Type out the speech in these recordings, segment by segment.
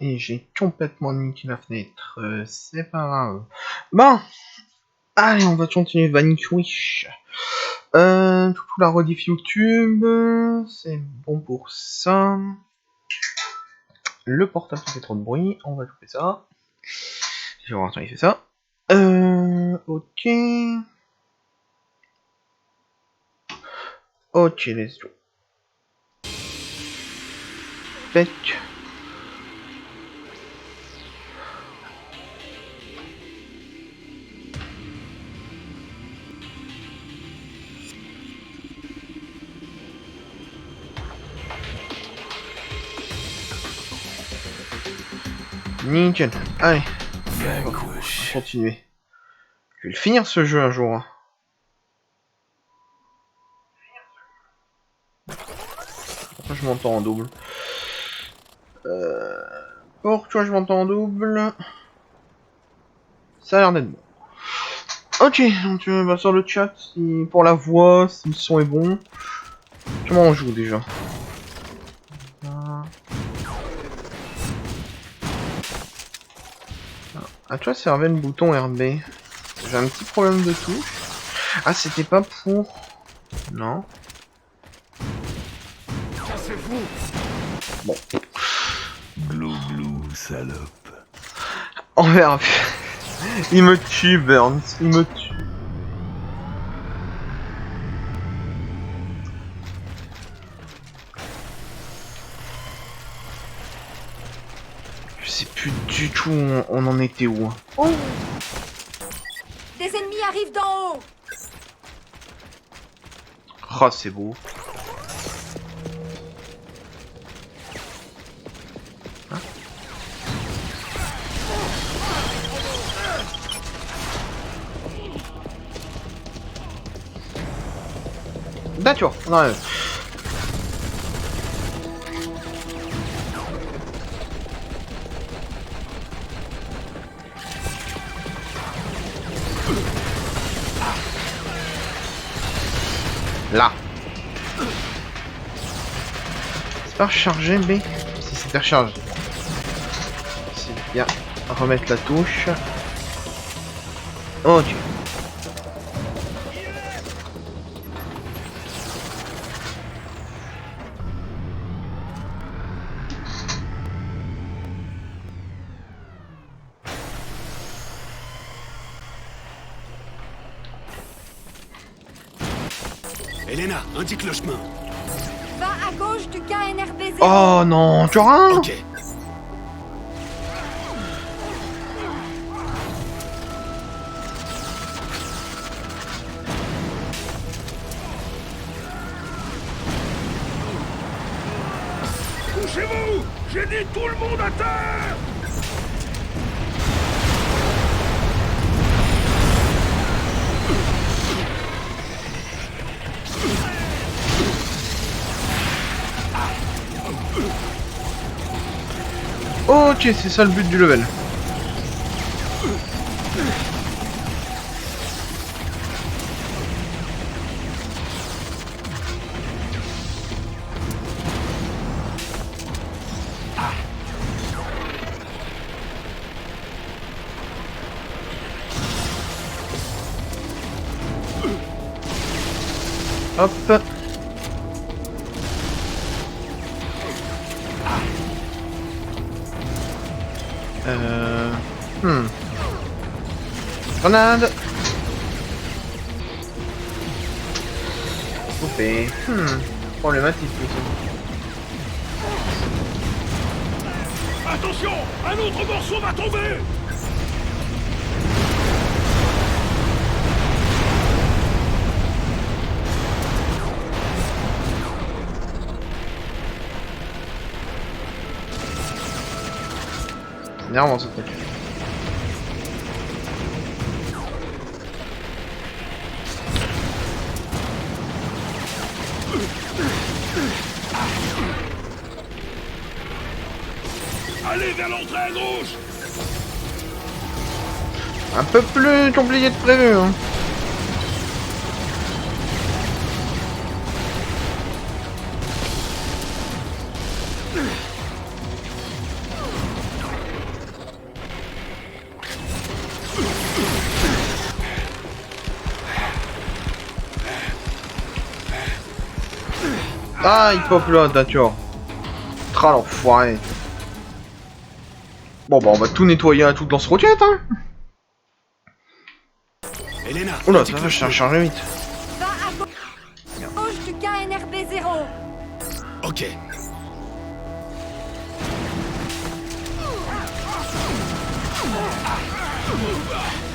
Et j'ai complètement niqué la fenêtre. C'est pas grave. Bon, allez, on va continuer Vanquish. Tout la rediff YouTube, c'est bon pour ça. Le portable qui fait trop de bruit, on va couper ça. Je vais voir si il fait ça. Ok. Ok, let's go. Pec. Nickel. Allez. On va continuer. Je vais le finir ce jeu un jour. Pourquoi je m'entends en double? Pourquoi je m'entends en double? Ça a l'air d'être bon. Ok, donc bah, sur le chat, si, pour la voix, si le son est bon. Comment on joue déjà? Ah, toi, servait le bouton RB. J'ai un petit problème de touche. Ah, c'était pas pour... Non. Bon. Glou glou, salope. On verra. Il me tue, Burns. Il me tue. Je sais plus du tout où on en était où. Oh. Des ennemis arrivent d'en haut. Ah, c'est beau. Hein? D'accord, non. Là. C'est pas rechargé, B. Si c'était rechargé. C'est bien. Remettre la touche. Ok. Elena, indique le chemin. Va à gauche du KNRB 0. Oh non, tu auras un. Ok. Couchez-vous! J'ai dit tout le monde à terre! Ok, c'est ça le but du level. Hop. Grenade. Coupé. Problématique tout ça. Attention! Un autre morceau va tomber! C'est énervant ce truc. Allez vers l'entrée à gauche! Un peu plus compliqué que prévu, hein. Ah, il pop là, d'accord. Tra l'enfoiré. Bon, bah, on va tout nettoyer à toute lance-roquette, hein. Elena, Oula, ça va, je t'ai chargé vite. Va à gauche du KNRB 0. Ok.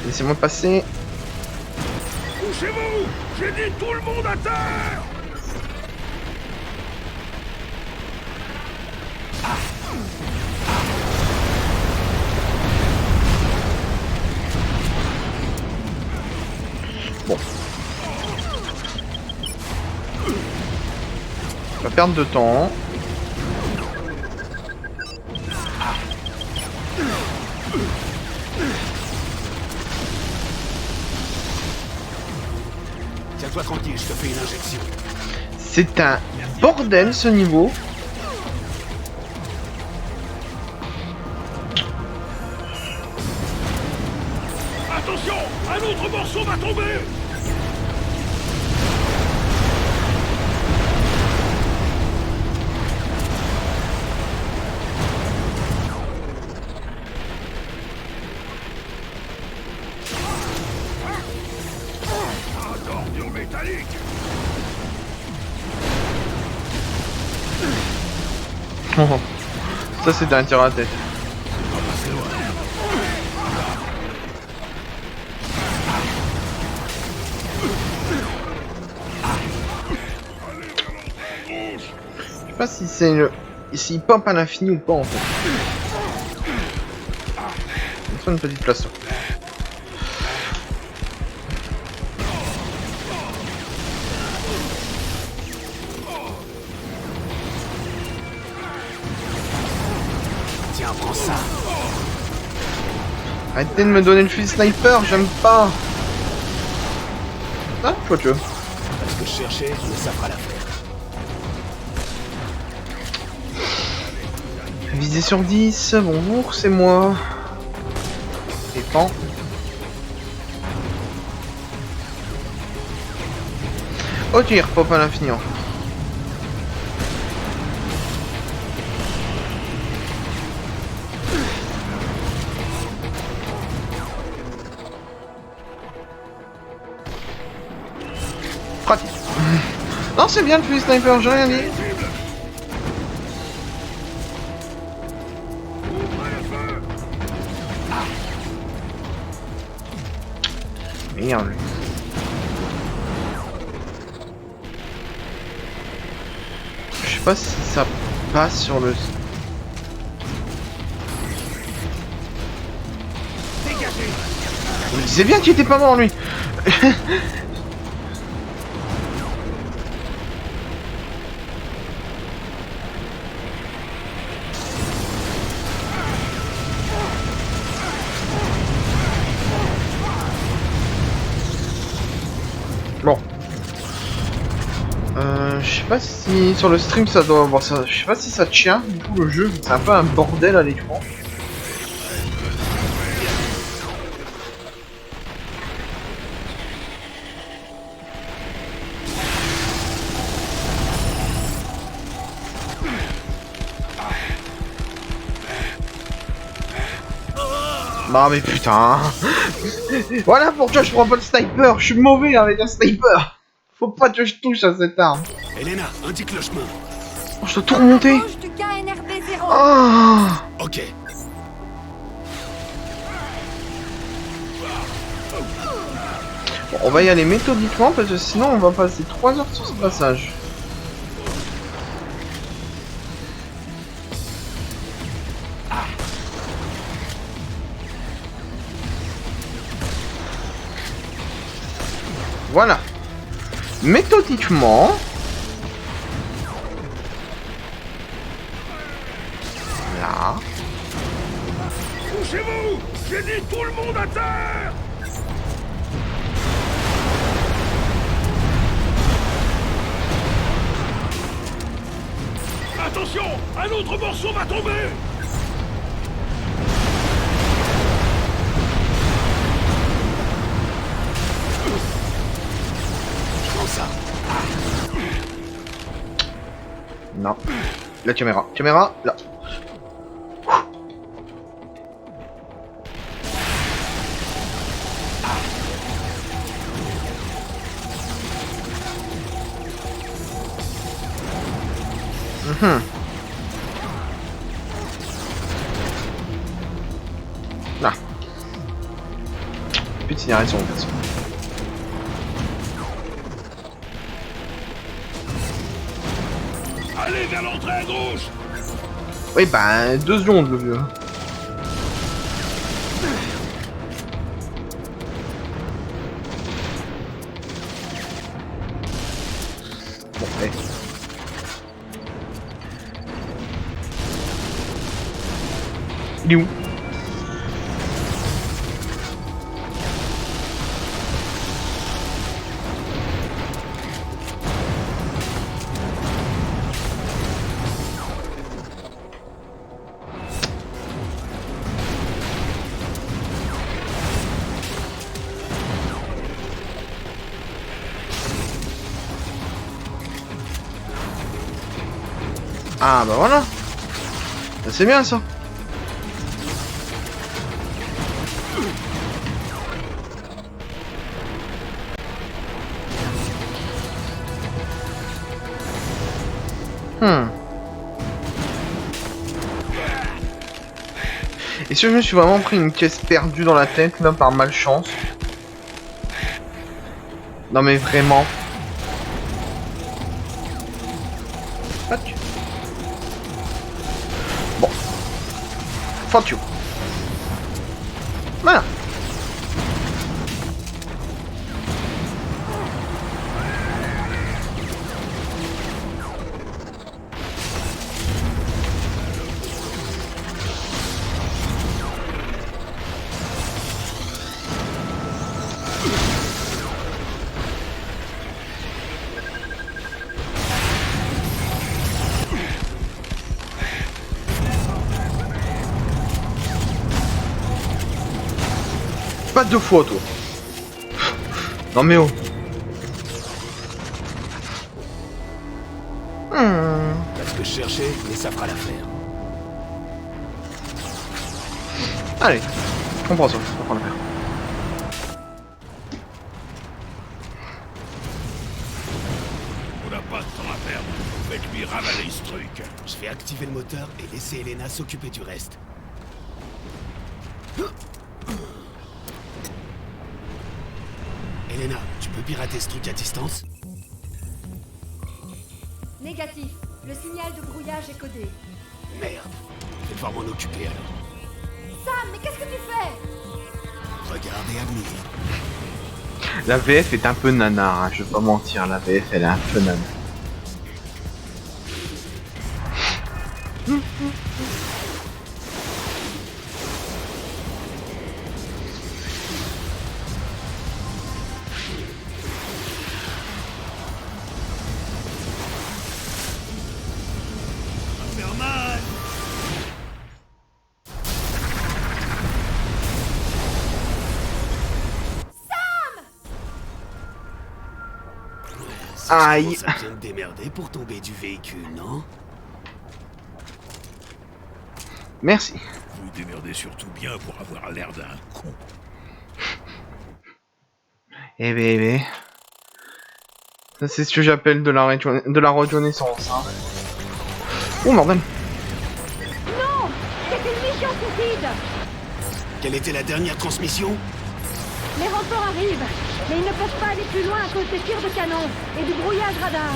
Laissez-moi passer. Couchez-vous! J'ai dit tout le monde à terre! Bon. Pas perdre de temps. Tiens-toi tranquille, je te fais une injection. C'est un bordel ce niveau. Attention! Un autre morceau va tomber! Un ordure métallique! Ça c'est un tir à la tête. Je sais pas si c'est le... S'il pump à l'infini ou pas en fait. On fait une petite place. Tiens, prends ça! Arrêtez de me donner le fusil sniper, j'aime pas. Ah, chouette jeu. Ce que je cherchais, mais ça fera l'affaire. Visée sur 10, bonjour, c'est moi. Dépend. Oh, tu y repop à l'infini. Pratique. Non, c'est bien le fusil sniper, j'ai rien dit. Merde. Je sais pas si ça passe sur le... Je me disais bien qu'il était pas mort lui. Bon. Je sais pas si sur le stream ça doit avoir ça. Je sais pas si ça tient du coup le jeu. C'est un peu un bordel à l'écran. Non mais putain. Voilà pourquoi je prends pas le sniper. Je suis mauvais avec un sniper. Faut pas que je touche à cette arme. Elena, indique le chemin. Oh, je dois tout remonter. Gauche du KNRB 0. Ah. Ok. Bon, on va y aller méthodiquement parce que sinon on va passer 3 heures sur ce passage. Voilà. Méthodiquement. Là. Couchez-vous! J'ai dit tout le monde à terre! Attention! Un autre morceau va tomber! Je prends ça. La caméra. Caméra, là. Là. Petite ignorance sur mon perso. Allez vers l'entrée à gauche. Oui, bah, 2 secondes, le vieux. Bon, allez. Il est où? Ah bah voilà. C'est bien ça. Et si je me suis vraiment pris une caisse perdue dans la tête là par malchance? Non mais vraiment. Fuck. Bon. Fuck you. Voilà. Pas 2 fois toi. Non mais oh. Pas ce que je cherchais, mais ça fera l'affaire. Allez, on prend ça, on prend l'affaire. On n'a pas de temps à perdre. Faites-lui ravaler ce truc. Je vais activer le moteur et laisser Elena s'occuper du reste. Elena, tu peux pirater ce truc à distance? Négatif. Le signal de brouillage est codé. Merde. Je vais devoir m'en occuper alors. Sam, mais qu'est-ce que tu fais? Regarde et admire. La VF est un peu nanar, hein, je vais pas mentir, la VF elle est un peu nanar. Aïe. Ça vient de démerder pour tomber du véhicule, non? Merci. Vous démerdez surtout bien pour avoir l'air d'un con. Eh ben. Ça c'est ce que j'appelle de la reconnaissance. Hein. Oh bordel. Non! C'est une mission suicide! Quelle était la dernière transmission? Les renforts arrivent, mais ils ne peuvent pas aller plus loin à cause des tirs de canon et du brouillage radar.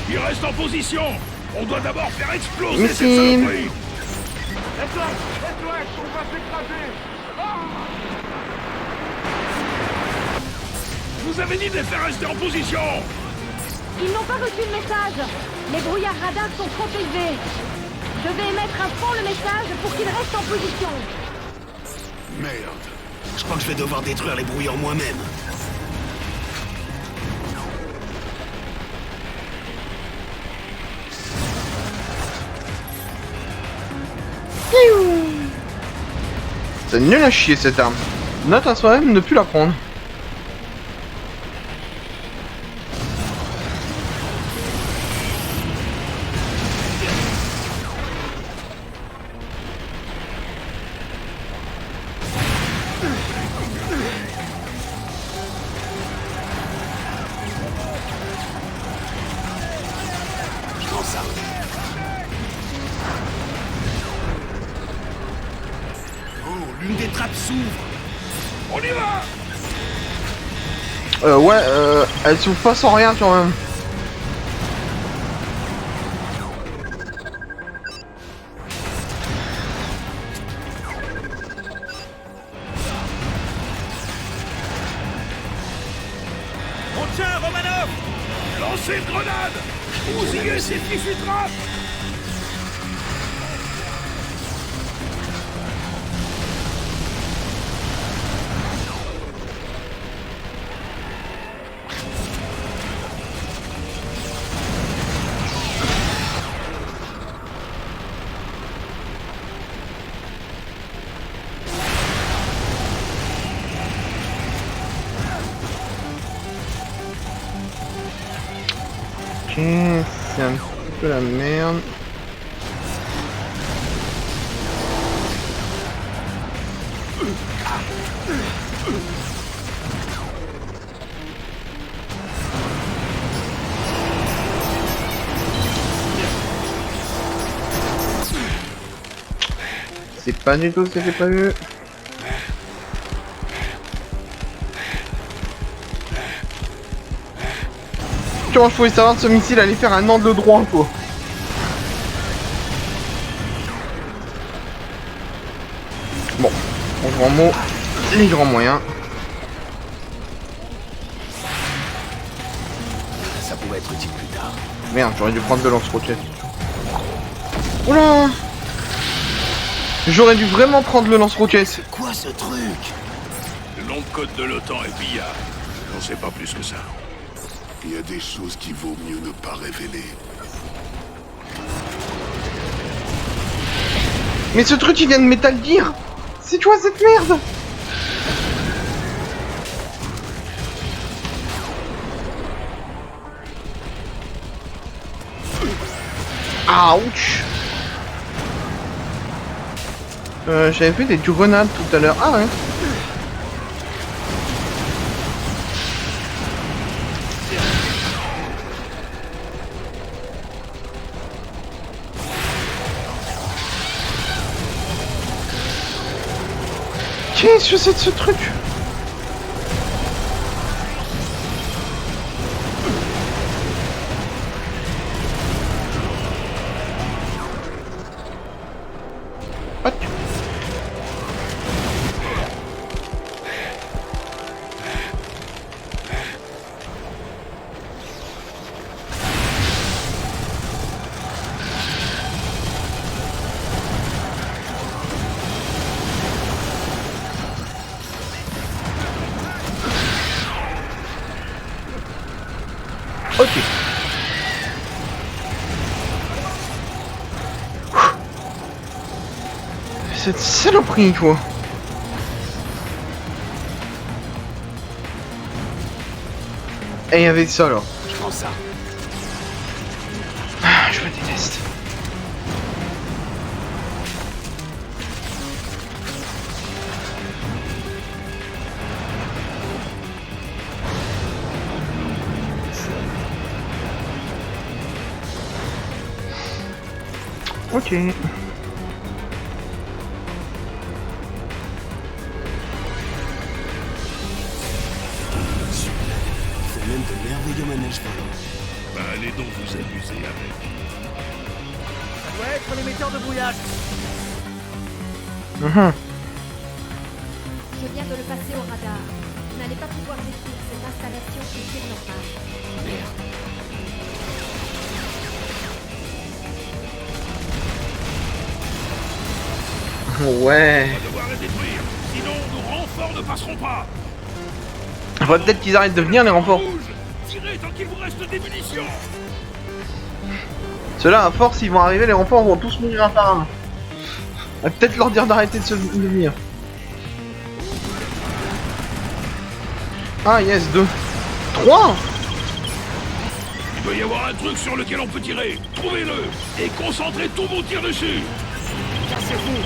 Il reste en position. On doit d'abord faire exploser Merci. cette saloperie. Je vous avais dit de les faire rester en position. Ils n'ont pas reçu le message. Les brouillards radars sont trop élevés. Je vais émettre à fond le message pour qu'ils restent en position. Merde. Je crois que je vais devoir détruire les brouilleurs moi-même. C'est nul à chier cette arme. Note à soi-même ne plus la prendre. L'une des trappes s'ouvre. On y va! Ouais, elle s'ouvre pas sans rien quand même. On tient, Romanov! Lancez une grenade! Bousillez ces fichus trappes! Ok, c'est un petit peu la merde. C'est pas du tout ce que j'ai prévu. Comment je pouvais savoir que ce missile allait faire un angle droit quoi. Bon, en grand mot, les grands moyens. Ça pourrait être utile plus tard. Merde, j'aurais dû prendre de lance-roquettes. Oula! J'aurais dû vraiment prendre le lance-roquettes. Quoi ce truc? Le nom de code de l'OTAN est pillard. J'en sais pas plus que ça. Il y a des choses qu'il vaut mieux ne pas révéler. Mais ce truc il vient de Metal Gear. C'est quoi cette merde? Ouch. J'avais fait des grenades tout à l'heure. Ah ouais. Qu'est-ce que c'est de ce truc? Hop. Ok. Cette saloperie quoi. Et avec ça alors. Je prends ça. Ah, je me déteste. Ok. C'est même de merveilleux manèges volants. Bah, allez donc vous amuser avec. Ça doit être l'émetteur de brouillage. Je viens de le passer au radar. Vous n'allez pas pouvoir détruire cette installation et c'est normal. Merde. Ouais. On va devoir les détruire. Sinon, nos renforts ne passeront pas. Faudrait peut-être qu'ils arrêtent de venir les renforts. Rouge, tirez tant qu'il vous reste des munitions. Ceux-là, à force, ils vont arriver, les renforts vont tous mourir un par un. On va peut-être leur dire d'arrêter de venir. Ah yes, 2. 3. Il doit y avoir un truc sur lequel on peut tirer. Trouvez-le et concentrez tous vos tirs dessus. Cassez-vous.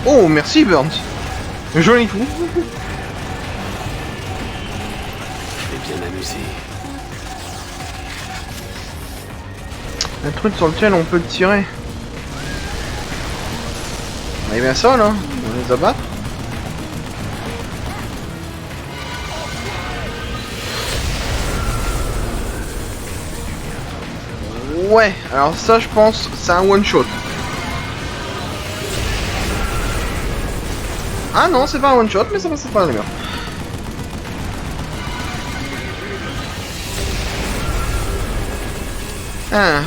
Oh, merci Burns. Joli coup. bien amusé. Un truc sur lequel on peut tirer. On est bien ça là, on les abattre. Ouais, alors ça je pense c'est un one shot. Ah non, c'est pas un one shot, mais ça passe pas les murs. Ah.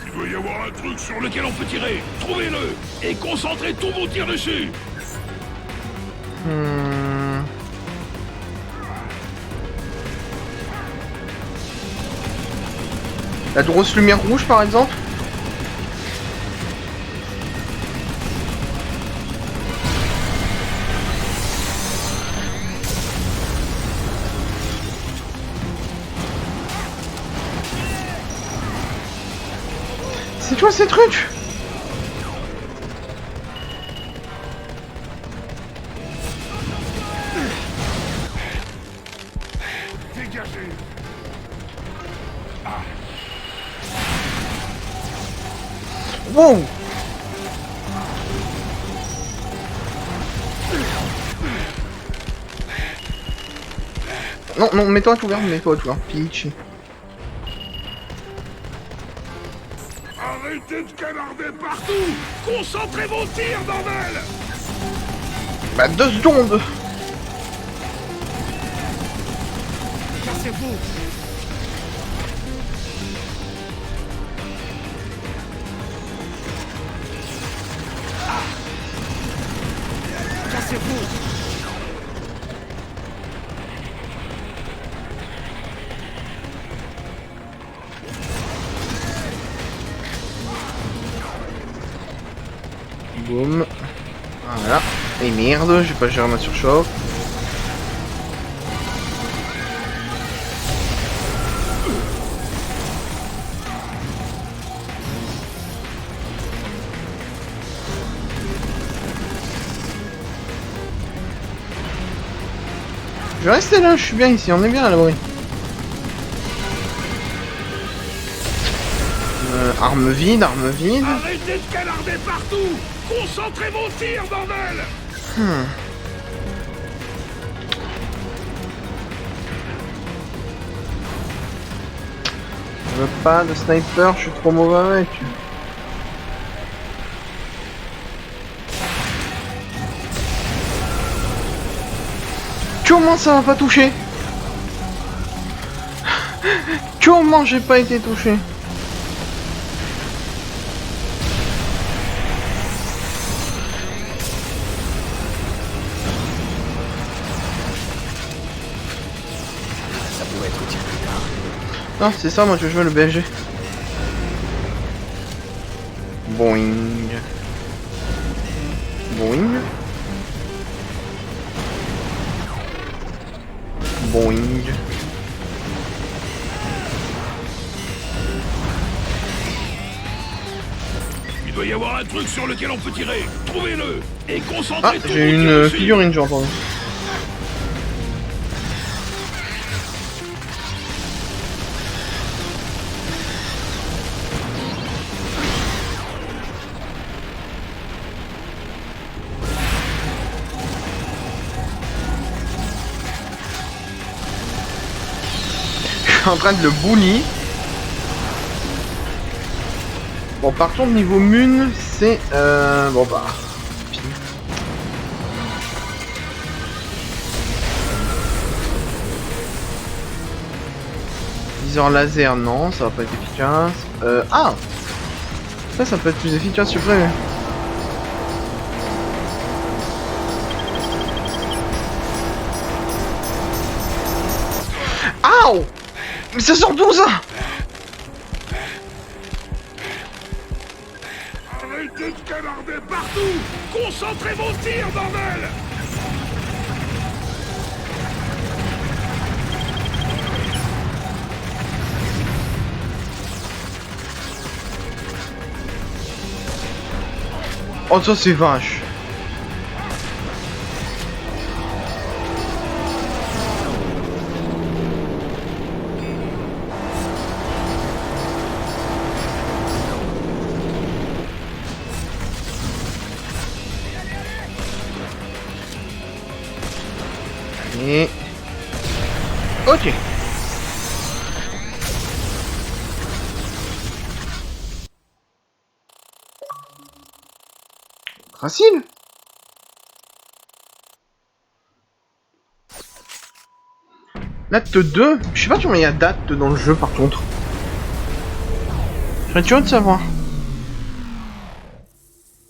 Il doit y avoir un truc sur lequel on peut tirer. Trouvez-le et concentrez tous vos tirs dessus. La grosse lumière rouge par exemple. C'est toi ces trucs? Dégagez. Wow. Non, non, mets-toi tout vert, mets-toi tout vert. Peach. Arrêtez de canarder partout. Concentrez vos tirs, bordel. Bah 2 secondes. Cassez-vous. Cassez-vous. Boum. Voilà. Et merde, j'ai pas géré ma surchauffe. Je vais rester là, je suis bien ici, on est bien à l'abri. Arme vide, arme vide. Arrêtez de canarder partout. Concentrez vos tirs, bordel. Je veux pas de sniper, je suis trop mauvais avec. Comment ça m'a pas touché? Comment j'ai pas été touché? Ça pourrait être utile plus tard. Non, c'est ça, moi je joue le BG. Boing. Boing. Boing. Il doit y avoir un truc sur lequel on peut tirer. Trouvez-le et Ah, concentrez tous vos j'ai tirs une dessus. figurine, j'ai entendu. Je suis en train de le bully. Bon, par contre, niveau mun, c'est... Bon, bah... fini. Viseur laser, non, ça va pas être efficace. Ah, ça peut être plus efficace que prévu. Aouh! Mais ça sort d'où ça? Arrêtez de canarder partout. Concentrez vos tirs, bordel. Oh, ça c'est vache. Et... Ok. Facile. L'acte 2, je sais pas combien il y a d'actes dans le jeu par contre. Je serais curieux de savoir.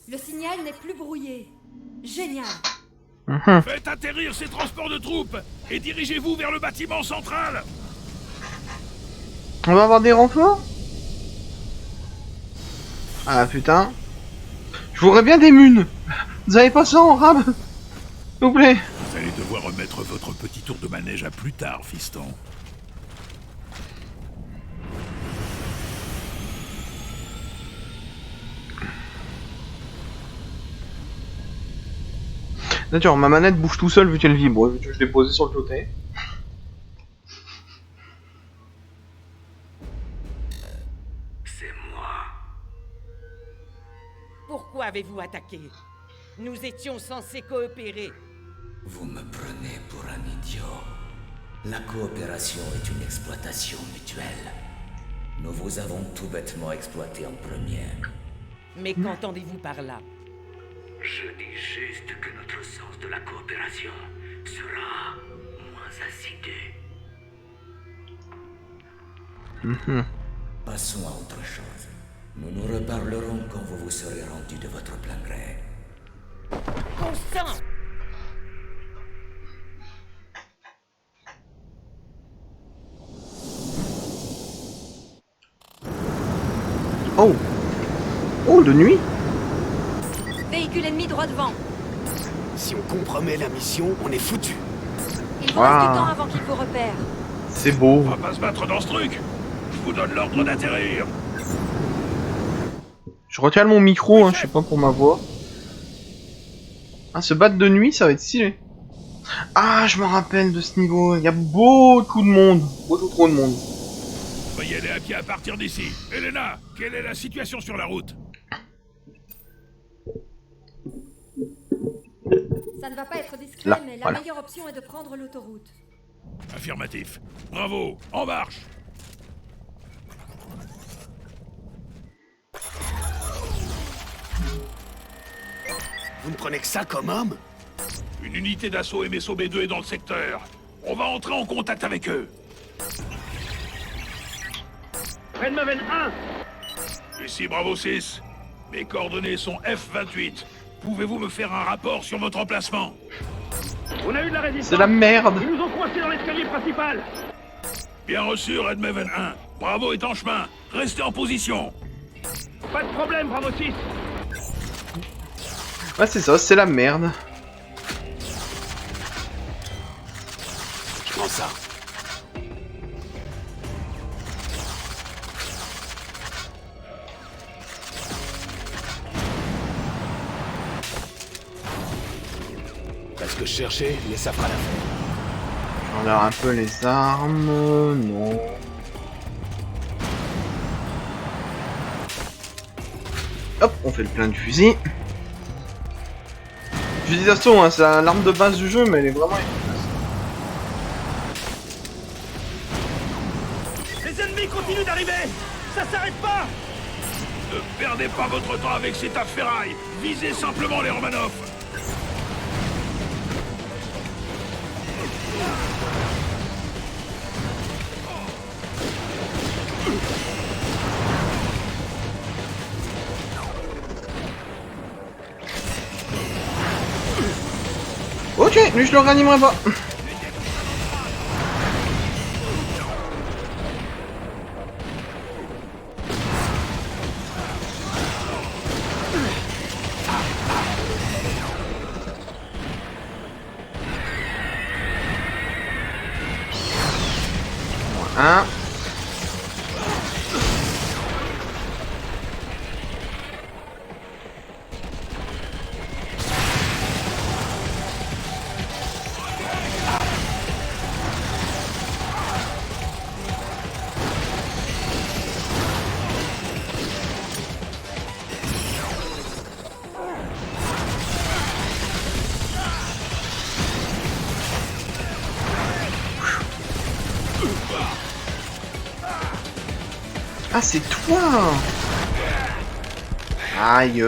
Le signal n'est plus brouillé. Génial. Faites atterrir ces transports de troupes et dirigez-vous vers le bâtiment central. On va avoir des renforts? Ah putain. Je voudrais bien des munes. Vous avez pas ça en rab? S'il vous plaît. Vous allez devoir remettre votre petit tour de manège à plus tard, fiston. D'accord, ma manette bouge tout seul vu qu'elle vibre, vu que je l'ai posée sur le côté. C'est moi. Pourquoi avez-vous attaqué? Nous étions censés coopérer. Vous me prenez pour un idiot. La coopération est une exploitation mutuelle. Nous vous avons tout bêtement exploité en premier. Mais qu'entendez-vous par là? Je dis juste que notre sens de la coopération sera moins assidu. Passons à autre chose. Nous nous reparlerons quand vous vous serez rendu de votre plein gré. Constant! Oh. Oh, de nuit. Véhicule ennemi droit devant. Si on compromet la mission, on est foutu. Il vous reste du temps avant qu'il vous repère. C'est beau. On va pas se battre dans ce truc. Je vous donne l'ordre d'atterrir. Je recale mon micro, hein, je sais pas pour ma voix. Ah, se battre de nuit, ça va être stylé. Ah, je me rappelle de ce niveau. Il y a beaucoup de monde. Beaucoup trop de monde. On va y aller à pied à partir d'ici. Elena, quelle est la situation sur la route? Ça ne va pas être discret, Là, mais la voilà. meilleure option est de prendre l'autoroute. Affirmatif. Bravo, en marche. Vous ne prenez que ça comme homme? Une unité d'assaut MSO B2 est dans le secteur. On va entrer en contact avec eux. Redmaven 1. Ici Bravo 6. Mes coordonnées sont F28. Pouvez-vous me faire un rapport sur votre emplacement? On a eu de la résistance. C'est la merde. Ils nous ont coincés dans l'escalier principal. Bien reçu, Redmaven 1. Bravo est en chemin. Restez en position. Pas de problème, Bravo 6. Ouais, c'est ça, c'est la merde. Je prends ça. Pas ce que je cherchais, mais ça fera l'affaire. Je regarde un peu les armes. Non. Hop, on fait le plein de fusil. Fusil d'assaut, hein, c'est l'arme de base du jeu, mais elle est vraiment efficace. Les ennemis continuent d'arriver. Ça s'arrête pas. Ne perdez pas votre temps avec ces tas de ferraille. Visez simplement les Romanov. Ok, lui je le réanimerai pas. Voilà. Ah, c'est toi. Aïe.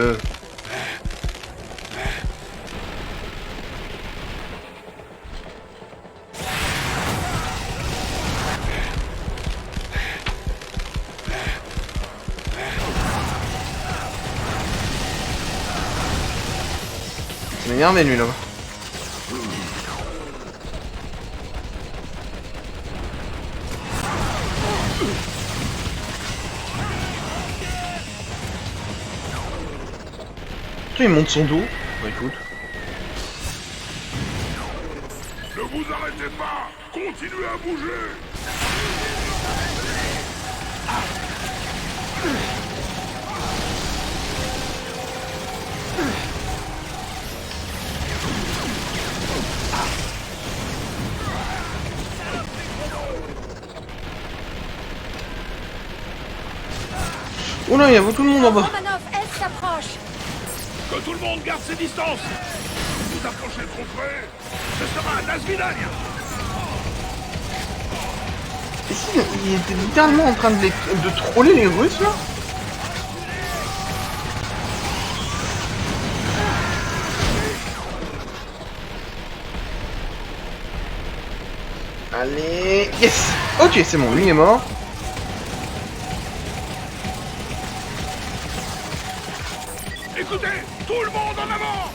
Ça m'énerve lui là-bas. Il monte son dos. Bah écoute. Ne vous arrêtez pas! Continuez à bouger! Oh là, il y a beaucoup de monde en bas. Romanov, S s'approche. Que tout le monde garde ses distances! Si vous approchez trop près, ce sera un Nazvidagne! Et si, il était littéralement en train de troller les Russes là. Allez, yes. Ok, c'est bon, lui est mort. Écoutez, tout le monde en avant!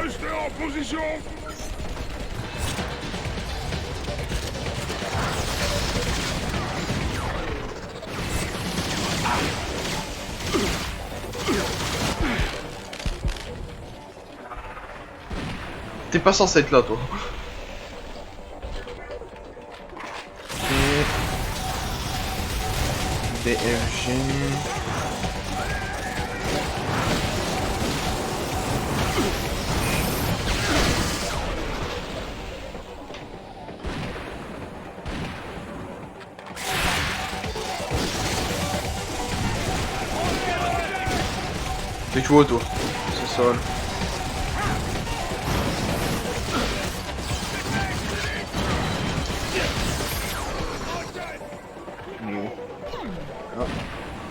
Restez en position! T'es pas censé être là, toi. BFG. Fais tout autour. C'est sol.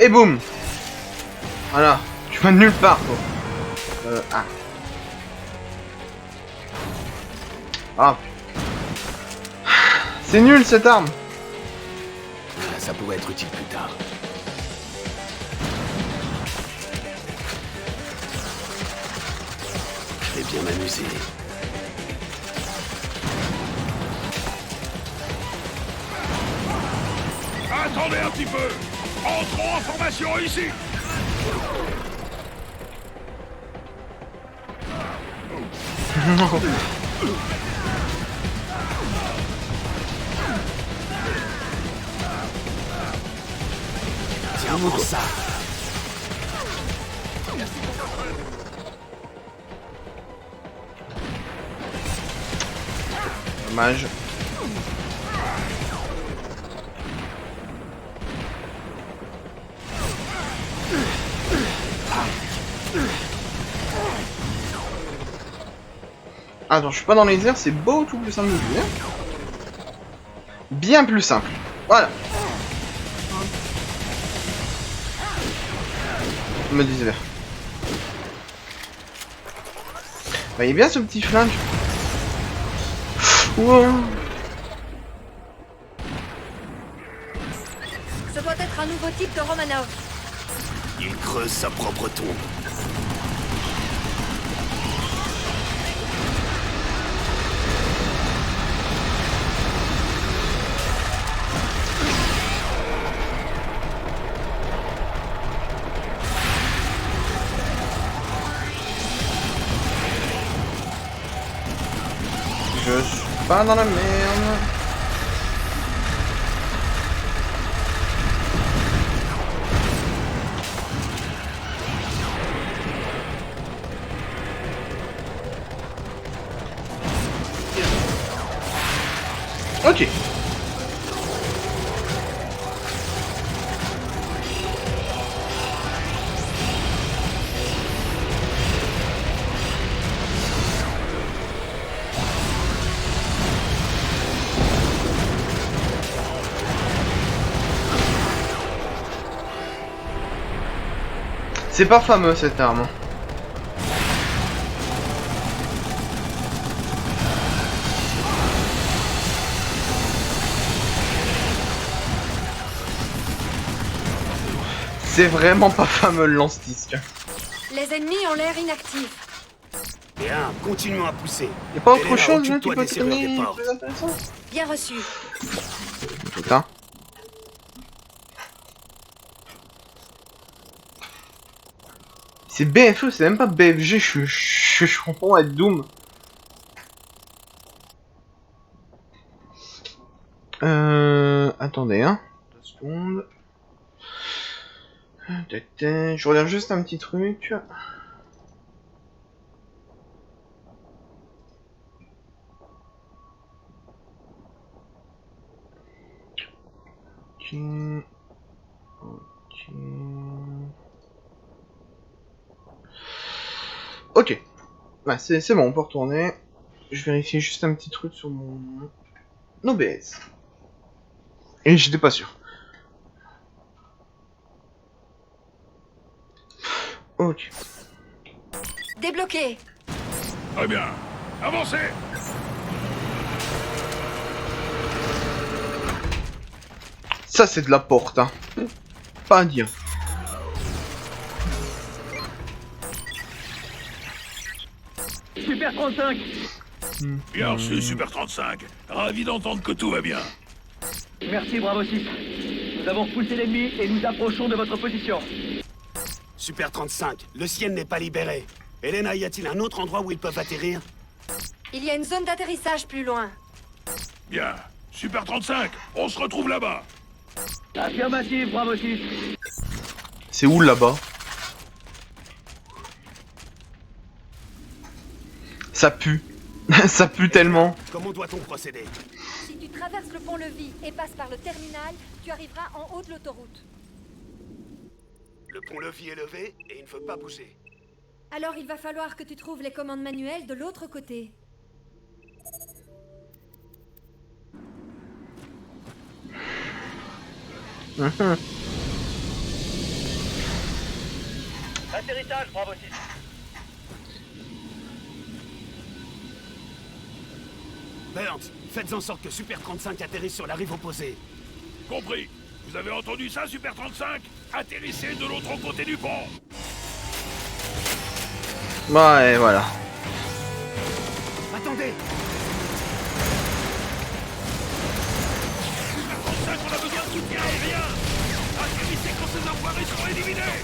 Et boum. Voilà, tu vas de nulle part toi. Ah. Ah. C'est nul cette arme. Ça pourrait être utile plus tard. Je vais bien m'amuser. Attendez un petit peu! Entrons en formation ici! Tiens, prends ça. Dommage. Attends, je suis pas dans les airs, c'est beaucoup plus simple de dire. Bien plus simple. Voilà. Me disais vert. Bah, il est bien ce petit flingue. Wow. Ce doit être un nouveau type de Romanov. Il creuse sa propre tombe. Je suis pas dans la merde. Ok. C'est pas fameux cette arme. C'est vraiment pas fameux le lance-disque. Les ennemis ont l'air inactifs. Bien, continuons à pousser. Y'a pas autre Elena, chose là, qui occupe-toi peut des serrures des traîner portes. plus intéressant? Bien reçu. Putain. C'est BFE, c'est même pas BFG, je comprends être Doom. Attendez, hein. 2 secondes. Je regarde juste un petit truc. Ok. Ok. Ok. Bah, c'est bon, on peut retourner. Je vérifie juste un petit truc sur mon OBS. Et j'étais pas sûr. Ok. Débloqué. Très bien. Avancez. Ça, c'est de la porte, hein. Pas à dire. Super 35. Bien reçu, Super 35. Ravi d'entendre que tout va bien. Merci, Bravo 6. Nous avons repoussé l'ennemi et nous approchons de votre position. Super 35, le ciel n'est pas libéré. Elena, y a-t-il un autre endroit où ils peuvent atterrir? Il y a une zone d'atterrissage plus loin. Bien. Super 35, on se retrouve là-bas. Affirmative, Bravo 6. C'est où là-bas? Ça pue. Ça pue tellement. Comment doit-on procéder? Si tu traverses le pont-levis et passes par le terminal, tu arriveras en haut de l'autoroute. Le pont-levis est levé et il ne veut pas bouger. Alors il va falloir que tu trouves les commandes manuelles de l'autre côté. Atterrissage, Bravo 6. Burns, faites en sorte que Super 35 atterrisse sur la rive opposée. Compris. Vous avez entendu ça, Super 35? Atterrissez de l'autre côté du pont. Ouais, voilà. Attendez! Super 35, on a besoin de soutien aérien. Atterrissez quand ces enfoirés seront éliminés.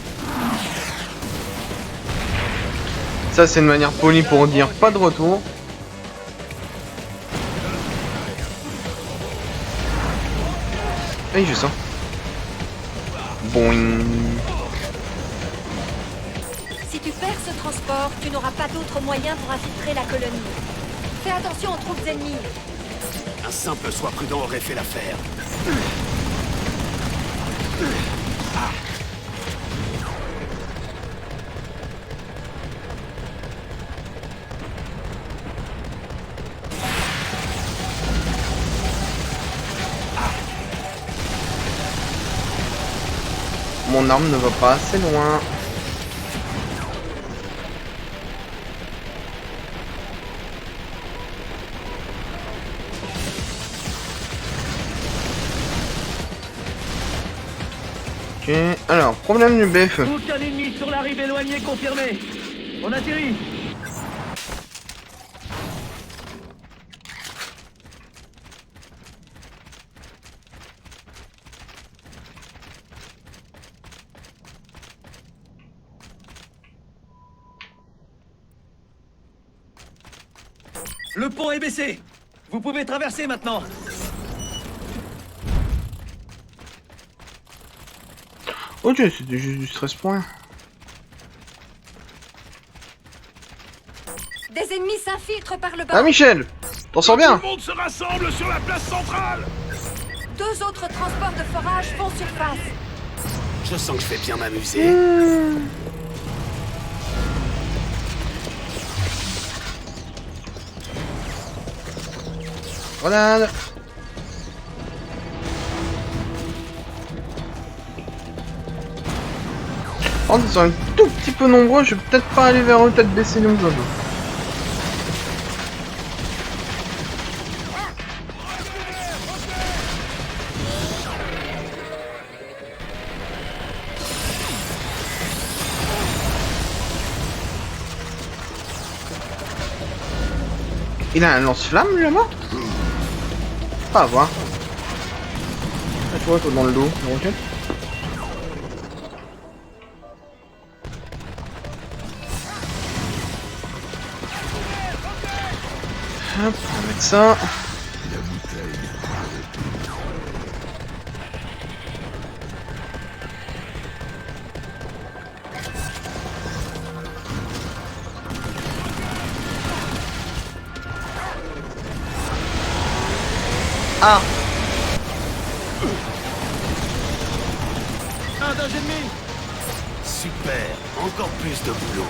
Ça, c'est une manière polie pour dire pas de retour. Et je sens. Boing. Si tu perds ce transport, tu n'auras pas d'autre moyen pour infiltrer la colonie. Fais attention aux troupes ennemies. Un simple sois prudent aurait fait l'affaire. Mon arme ne va pas assez loin. Ok, alors, problème du BFE. Aucun ennemi sur la rive éloignée confirmé. On atterrit. Le pont est baissé. Vous pouvez traverser maintenant. Ok, c'était juste du stress point. Des ennemis s'infiltrent par le bas. Ah, Michel! T'en sors bien? Tout le monde se rassemble sur la place centrale. 2 autres transports de forage font surface. Je sens que je vais bien m'amuser. Grenade. Oh, ils sont un tout petit peu nombreux, je vais peut-être pas aller vers eux, tête baissée comme ça. Il a un lance-flamme là-bas? Pas à voir. Ah, tu vois, toi dans le dos, la roquette. Hop, on va mettre ça. Ah! Un danger ennemi. Super, encore plus de boulot.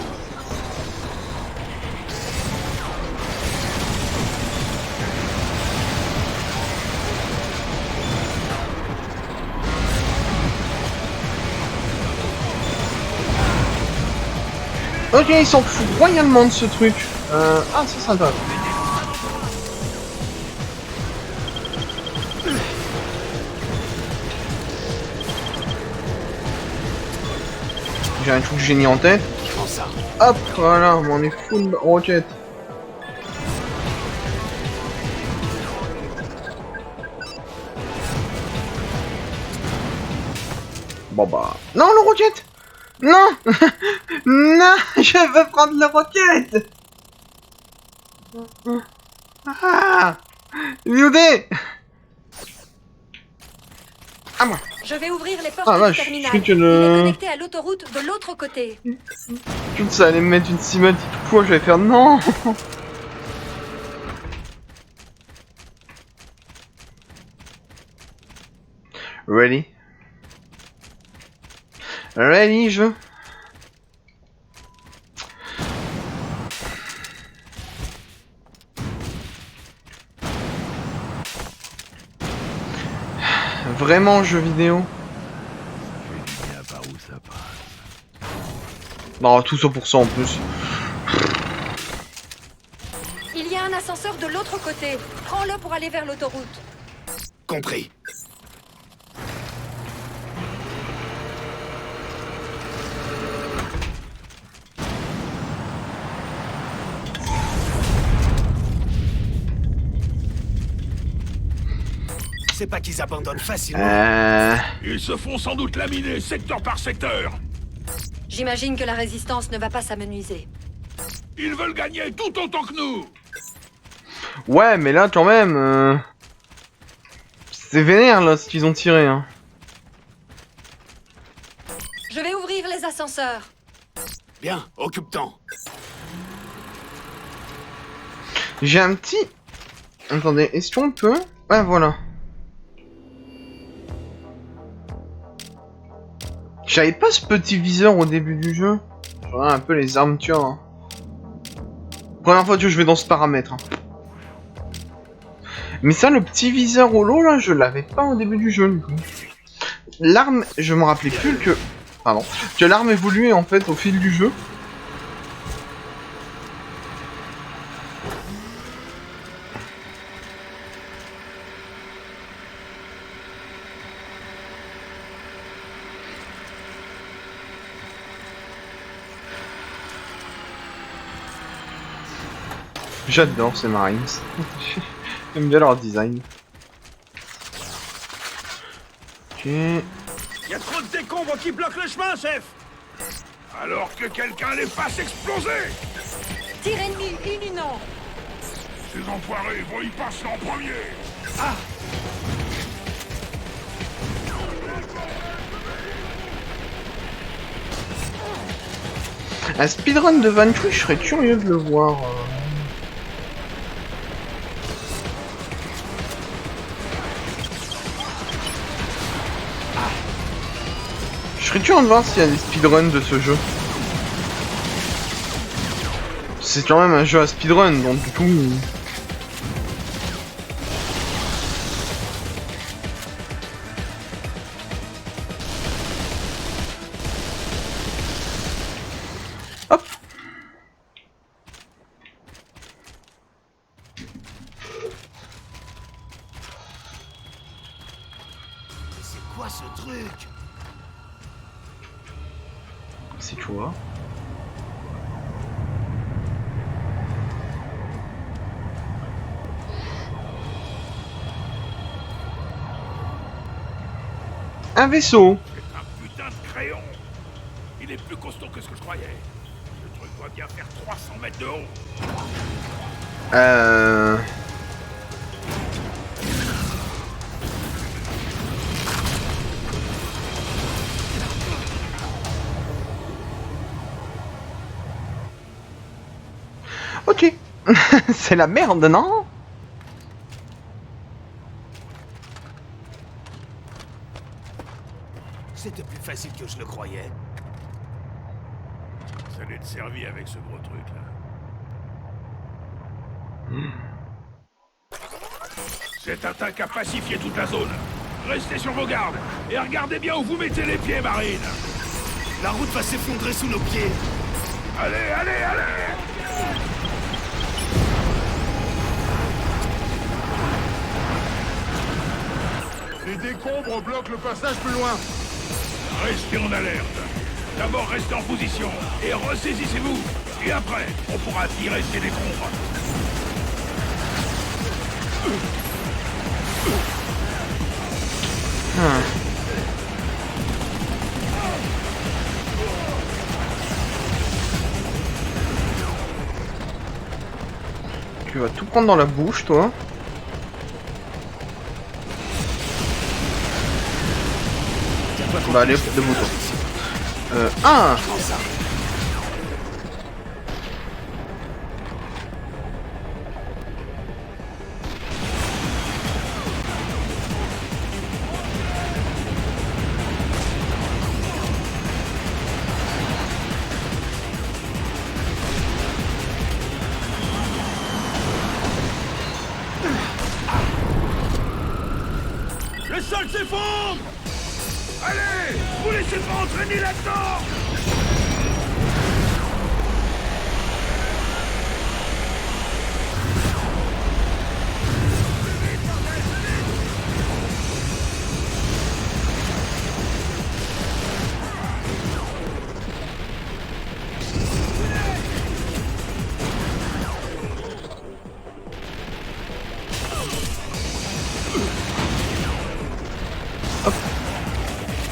Ok, il s'en fout royalement de ce truc. Ah, c'est sympa. J'ai un truc génie en tête. Prends ça. Hop, voilà, on est full roquette. Bon bah... Non, le roquette! Non. Non, je veux prendre le roquette. Ah, Viodé. Ah moi. Je vais ouvrir les portes Ah du vache, terminal. je crois que Il est le... connecté à l'autoroute de l'autre côté. Tout ça allait me mettre une cinématique quoi, je vais faire non. Ready? Ready, je... Vraiment jeu vidéo? Non, tout ça pour ça en plus. Il y a un ascenseur de l'autre côté. Prends-le pour aller vers l'autoroute. Compris. C'est pas qu'ils abandonnent facilement. Ils se font sans doute laminer secteur par secteur. J'imagine que la résistance ne va pas s'amenuiser. Ils veulent gagner tout autant que nous. Ouais, mais là quand même... C'est vénère là ce qu'ils ont tiré. Hein. Je vais ouvrir les ascenseurs. Bien, occupe-t'en. J'ai un petit... Attendez, est-ce qu'on peut... Ouais, voilà. J'avais pas ce petit viseur au début du jeu. Je regarde un peu les armes, tu vois. Hein. Première fois que je vais dans ce paramètre. Hein. Mais ça, le petit viseur holo, là, je l'avais pas au début du jeu, du coup. L'arme, je me rappelais plus que... Pardon. Que l'arme évoluait, en fait, au fil du jeu. J'adore ces Marines. J'aime bien leur design. Ok. Y a trop de décombres qui bloquent le chemin, chef. Alors que quelqu'un les fasse exploser. Tir ennemi imminent. Ces enfoirés vont y passer en premier. Un speedrun de Vanquish, je serais curieux de le voir. curieux de voir s'il y a des speedruns de ce jeu. C'est quand même un jeu à speedrun, donc du coup... Hop. C'est quoi ce truc? C'est quoi? Un vaisseau. C'est un putain de crayon. Il est plus costaud que ce que je croyais. Ce truc doit bien faire 300 mètres de haut. Ok. C'est la merde, non? C'était plus facile que je le croyais. Ça allait te servir avec ce gros truc là. Cette attaque a pacifié toute la zone. Restez sur vos gardes et regardez bien où vous mettez les pieds, Marine. La route va s'effondrer sous nos pieds. Allez, allez, allez! Les décombres bloquent le passage plus loin. Restez en alerte. D'abord restez en position et ressaisissez-vous. Et après, on pourra tirer ces décombres. Tu vas tout prendre dans la bouche, toi. Bah allez, de moto. Ah. Le sol s'effondre! Allez! Vous laissez pas entraîner là-dedans!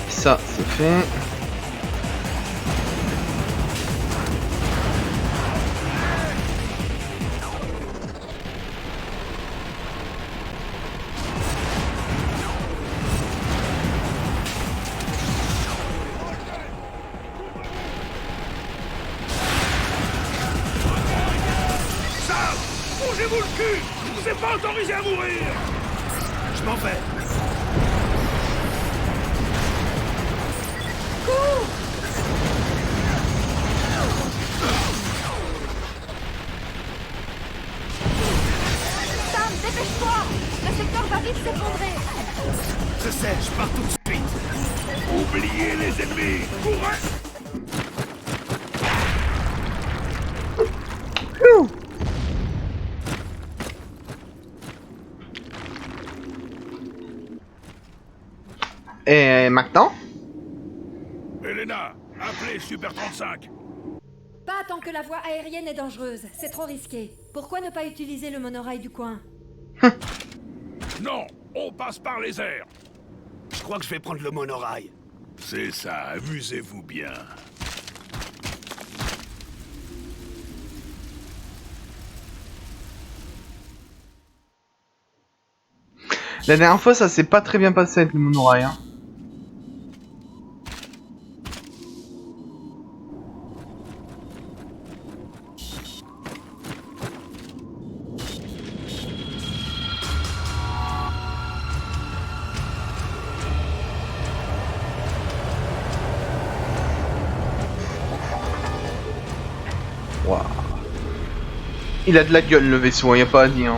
Ça, c'est fait. Sam! Bougez-vous le cul! Je vous ai pas autorisé à mourir! Je m'en vais. Sam, dépêche-toi! Le secteur va vite s'effondrer! Je sais, je pars tout de suite. Oubliez les ennemis! Courez! Et maintenant? Elena, appelez Super 35. Pas tant que la voie aérienne est dangereuse, c'est trop risqué. Pourquoi ne pas utiliser le monorail du coin? Non, on passe par les airs. Je crois que je vais prendre le monorail. C'est ça, amusez-vous bien. La dernière fois, ça s'est pas très bien passé avec le monorail. Hein. Waouh. Il a de la gueule le vaisseau, y a pas à dire.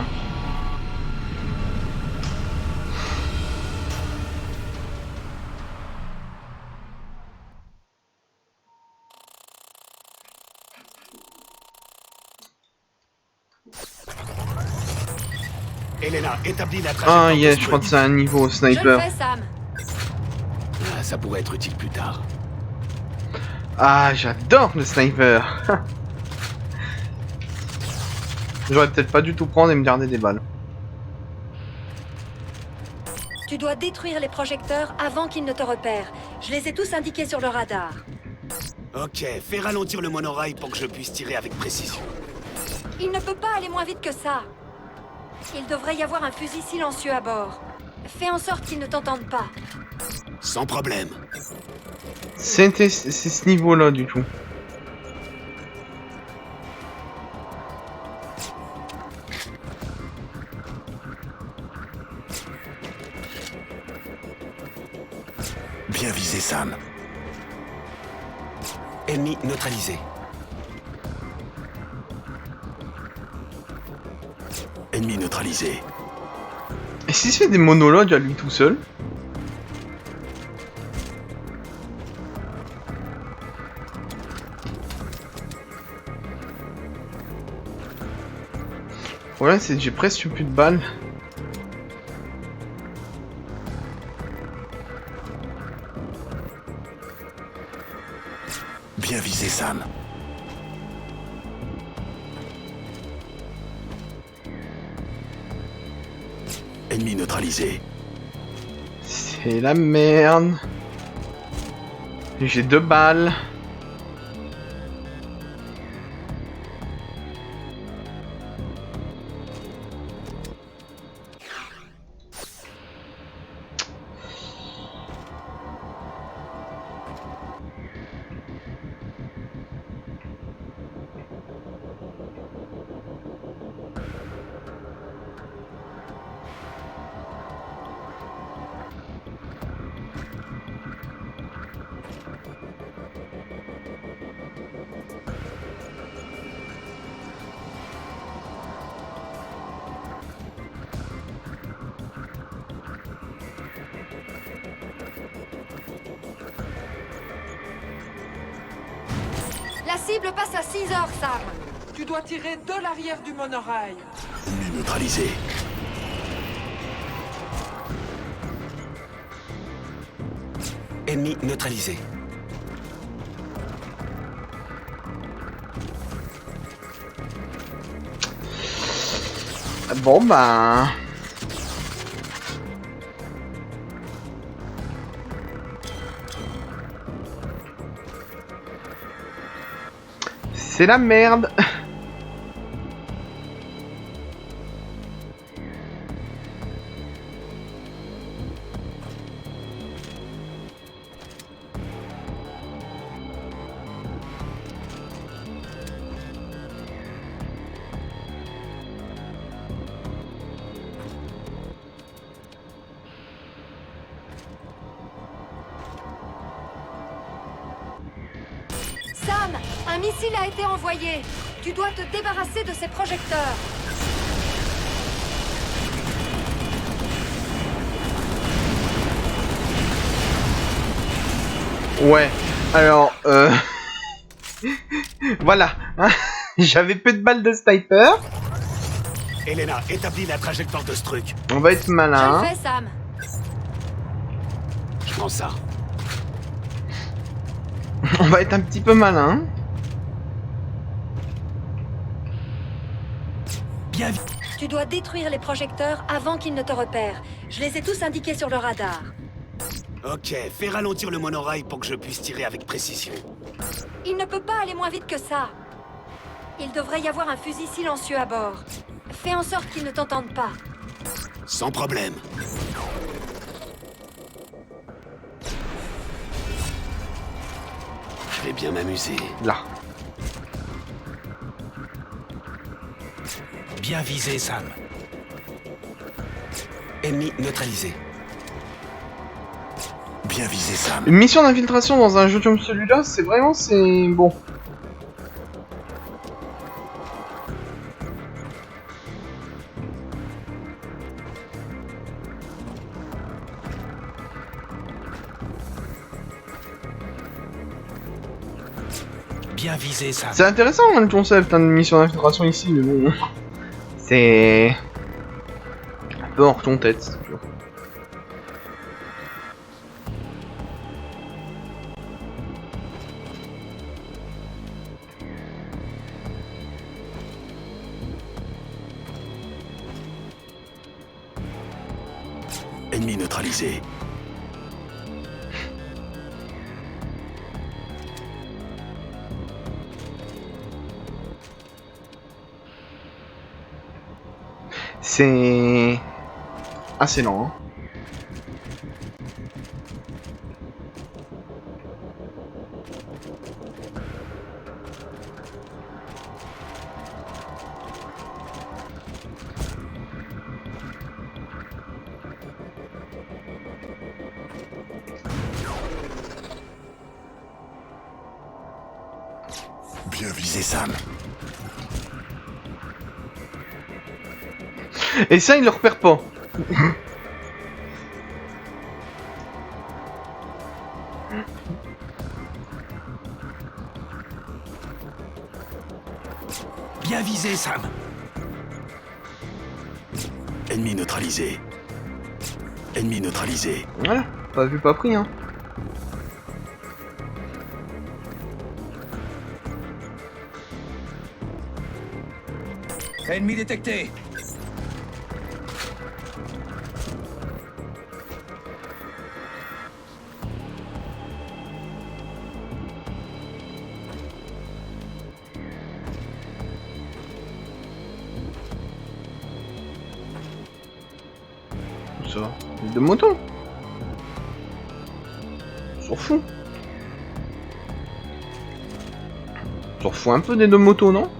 Elena, établis la trajectoire. Ah de yes, Struck. je crois que c'est un niveau Je le sniper. fais, Sam. Ah, ça pourrait être utile plus tard. Ah, j'adore le sniper. J'aurais peut-être pas dû tout prendre et me garder des balles. Tu dois détruire les projecteurs avant qu'ils ne te repèrent. Je les ai tous indiqués sur le radar. Ok, fais ralentir le monorail pour que je puisse tirer avec précision. Il ne peut pas aller moins vite que ça. Il devrait y avoir un fusil silencieux à bord. Fais en sorte qu'ils ne t'entendent pas. Sans problème. C'est ce niveau-là du tout. Bien visé, Sam. Ennemi neutralisé. Ennemi neutralisé. Et s'il se fait des monologues à lui tout seul? Voilà, c'est j'ai presque plus de balles. Bien visé, Sam. Ennemi neutralisé. C'est la merde. J'ai 2 balles. La cible passe à 6 heures, Sam. Tu dois tirer de l'arrière du monorail. Ennemi neutralisé. Ennemi neutralisé. Bon bah... C'est la merde. Sam, un missile a été envoyé. Tu dois te débarrasser de ces projecteurs. Ouais, alors, voilà, hein. J'avais peu de balles de sniper. Elena, établis la trajectoire de Struck. On va être Je malin. le fais, Sam. Je prends ça. On va être un petit peu malin. Bien vu. Tu dois détruire les projecteurs avant qu'ils ne te repèrent. Je les ai tous indiqués sur le radar. Ok, fais ralentir le monorail pour que je puisse tirer avec précision. Il ne peut pas aller moins vite que ça. Il devrait y avoir un fusil silencieux à bord. Fais en sorte qu'ils ne t'entendent pas. Sans problème. Je vais bien m'amuser. Là. Bien visé, Sam. Ennemi neutralisé. Bien visé, Sam. Une mission d'infiltration dans un jeu comme celui-là, c'est vraiment, c'est bon. Bien visé, Sam. C'est intéressant hein, le concept hein, de mission d'infiltration ici, mais bon... C'est... un peu hors ton tête, c'est sûr. Ennemi neutralisé. C'est... assez lent, hein. Bien Visé, visé. Sam. Et ça, il le repère pas. Bien visé, Sam. Ennemi neutralisé. Ennemi neutralisé. Voilà, pas vu, pas pris, hein. Ennemi détecté. Ça, de moto. On s'en fout. On s'en fout un peu des deux motos, non?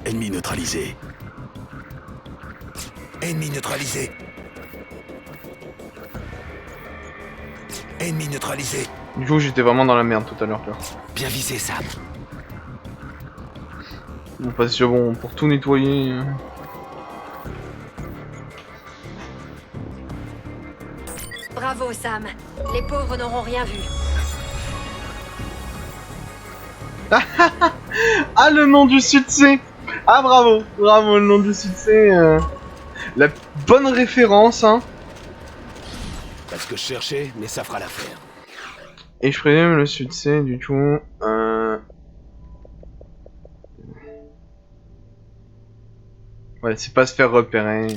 Ennemi neutralisé. Ennemi neutralisé. Ennemi neutralisé. Du coup, j'étais vraiment dans la merde tout à l'heure, tu vois. Bien visé, Sam. Bon, parce que bon, pour tout nettoyer... Bravo, Sam. Les pauvres n'auront rien vu. Ah, le nom du succès! Ah, bravo! Bravo, le nom du succès. La bonne référence, hein. Pas ce que je cherchais, mais ça fera l'affaire. Et je présume le succès, du coup... Ouais, c'est pas se faire repérer.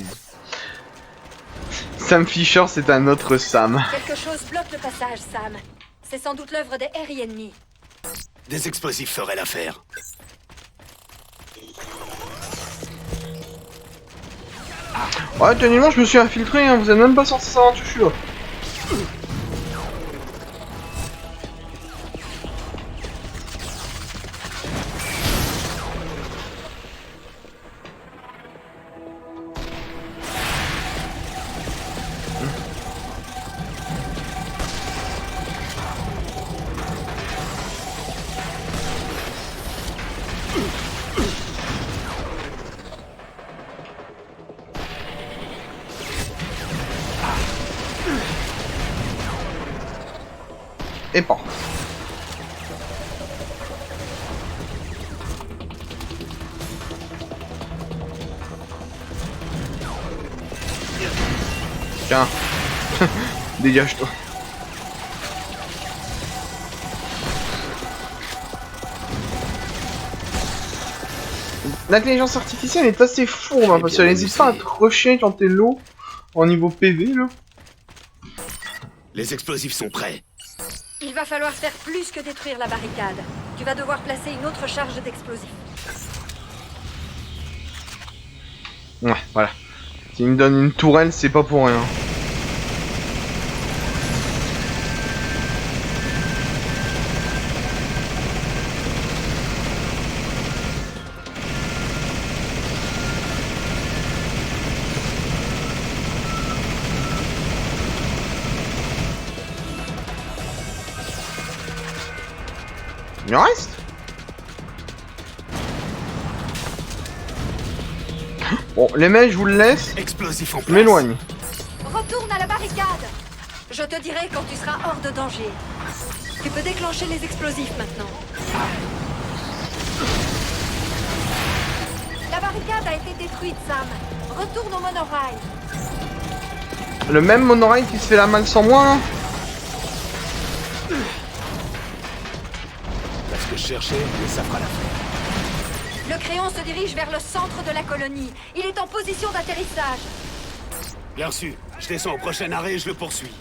Sam Fisher, c'est un autre Sam. Quelque chose bloque le passage, Sam. C'est sans doute l'œuvre des Harry ennemis. Des explosifs feraient l'affaire. Ouais, techniquement, je me suis infiltré, hein. Vous êtes même pas censé savoir que je suis là. Et pas. Tiens. Dégage-toi. L'intelligence artificielle est assez fourbe, hein, parce qu'elle n'hésite pas à te rusher quand t'es low en niveau PV, là. Les explosifs sont prêts. Il va falloir faire plus que détruire la barricade. Tu vas devoir placer une autre charge d'explosifs. Ouais, voilà. S'il me donne une tourelle, c'est pas pour rien. Il en reste. Bon, les mecs, je vous le laisse. Explosif en Je place. m'éloigne. Retourne à la barricade. Je te dirai quand tu seras hors de danger. Tu peux déclencher les explosifs maintenant. La barricade a été détruite, Sam. Retourne au monorail. Le même monorail qui se fait la malle sans moi, là. Parce que je cherchais, mais ça fera l'affaire. Le Créon se dirige vers le centre de la colonie. Il est en position d'atterrissage. Bien sûr, je descends au prochain arrêt et je le poursuis.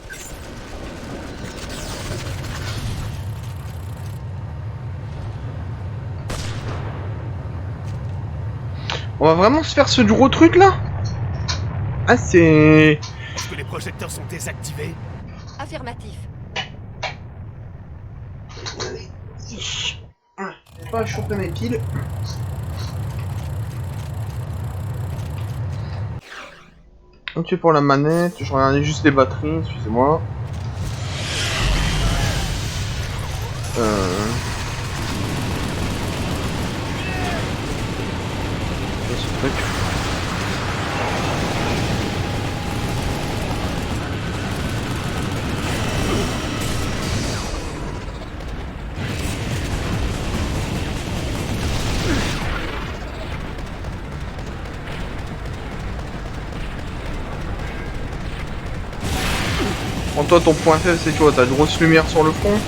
On va vraiment se faire ce gros truc, là? Ah, c'est... Est-ce que les projecteurs sont désactivés? Affirmatif. J'ai pas à choper mes piles. Ok pour la manette, je regardais juste les batteries, excusez-moi. Ce truc. En toi ton point faible c'est quoi? T'as de grosses lumières sur le front?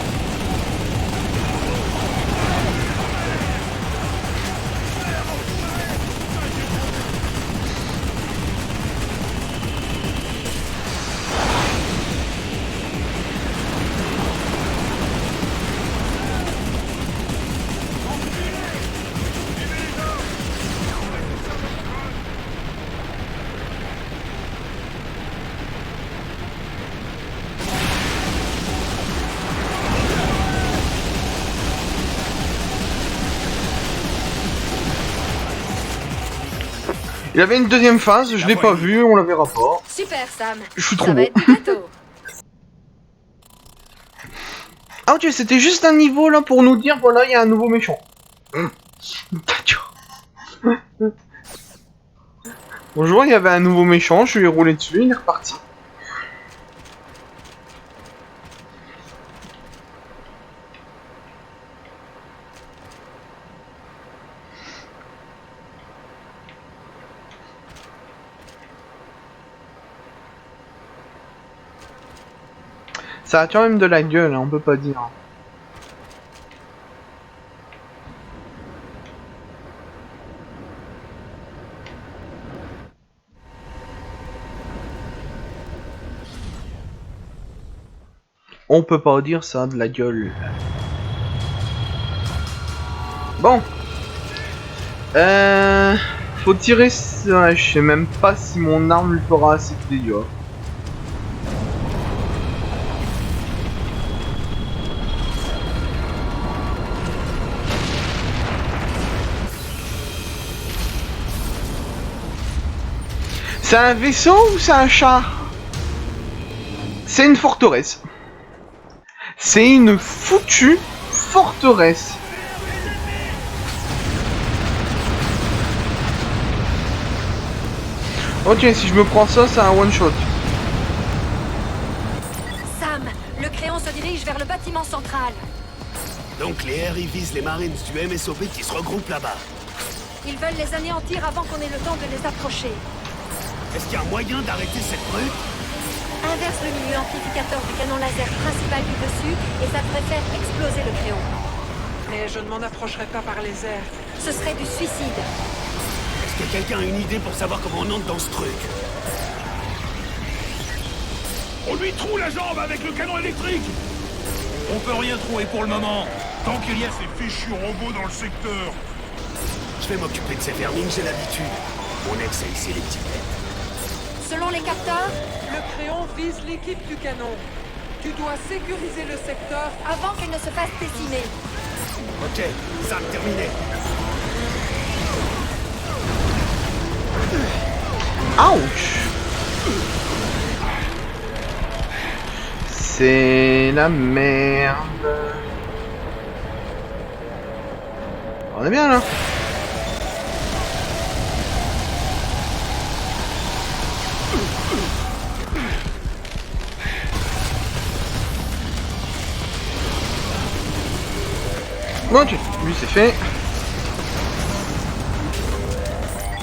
Il y avait une deuxième phase, je l'ai pas vue, on la verra pas. Super, Sam. Je suis Ça trop va beau. être du gâteau. Ah ok, c'était juste un niveau là pour nous dire, voilà, il y a un nouveau méchant. Bonjour, il y avait un nouveau méchant, je lui ai roulé dessus, il est reparti. Ça a quand même de la gueule, hein, on peut pas dire. On peut pas dire ça a de la gueule. Bon. Faut tirer... Ouais, je sais même pas si mon arme lui fera assez de dégâts. C'est un vaisseau ou c'est un char? C'est une forteresse. C'est une foutue forteresse. Ok, si je me prends ça, c'est un one shot. Sam, le Créon se dirige vers le bâtiment central. Donc les RI visent les Marines du MSOP qui se regroupent là-bas. Ils veulent les anéantir avant qu'on ait le temps de les approcher. Est-ce qu'il y a un moyen d'arrêter cette brute? Inverse le milieu amplificateur du canon laser principal du dessus et ça devrait faire exploser le Créon. Mais je ne m'en approcherai pas par les airs. Ce serait du suicide. Est-ce que quelqu'un a une idée pour savoir comment on entre dans ce truc? On lui troue la jambe avec le canon électrique. On peut rien trouver pour le moment. Tant qu'il y a ces fichus robots dans le secteur. Je vais m'occuper de ces vermines, j'ai l'habitude. Mon ex a ici les petits bêtes. Selon les capteurs, Le Créon vise l'équipe du canon. Tu dois sécuriser le secteur. avant qu'elle ne se fasse décimer. Ok, ça a terminé. Ouch! C'est la merde. On est bien là. Bon, ok, lui c'est fait.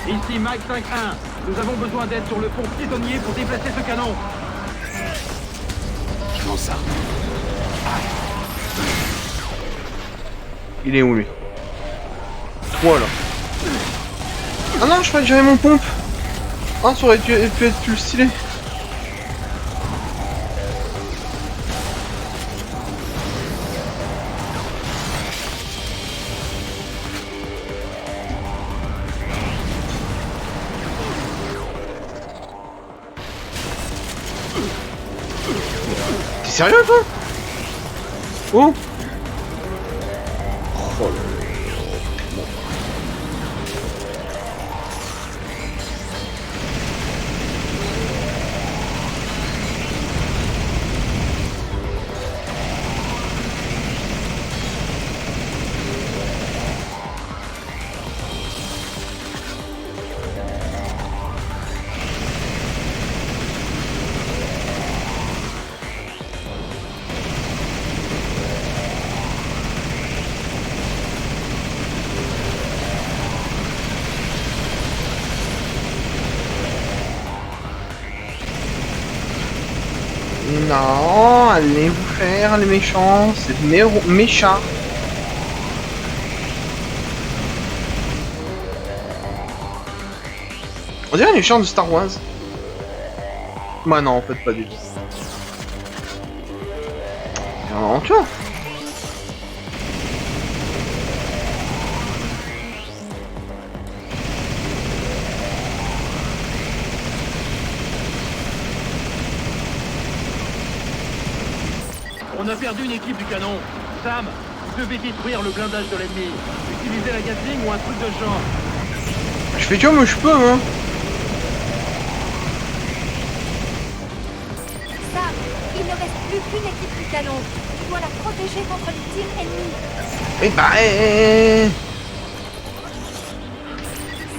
Ici Mike 5-1. Nous avons besoin d'aide sur le pont piétonnier pour déplacer ce canon. Je lance ça. Il est où lui? Voilà. Ah non, je crois que j'avais mon pompe. Ah, ça aurait pu être plus stylé. T'es sérieux toi? Oh. Oh là là. Non, allez vous faire les méchants, c'est méchant. On dirait les méchants de Star Wars. Bah non, en fait pas du tout. Non, tu vois. On a perdu une équipe du canon. Sam, vous devez détruire le blindage de l'ennemi. Utilisez la Gatling ou un truc de ce genre. Je fais comme je peux, hein. Sam, il ne reste plus qu'une équipe du canon. Tu dois la protéger contre les tirs ennemis. Eh bah,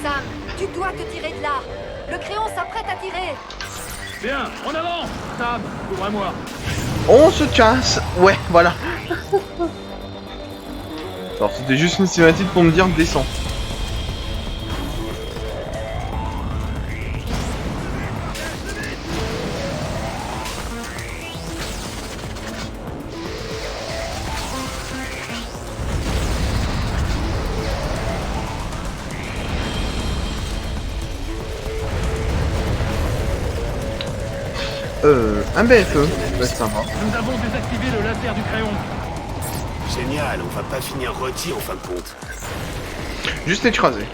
Sam, tu dois te tirer de là. Le crayon s'apprête à tirer. Bien, en avant. Sam, couvre-moi. On se casse. Ouais, voilà. Alors c'était juste une cinématique pour me dire descends. Un BFE, ouais, sympa. Nous avons désactivé le laser du crayon. Génial, on va pas finir rôti en fin de compte. Juste écrasé.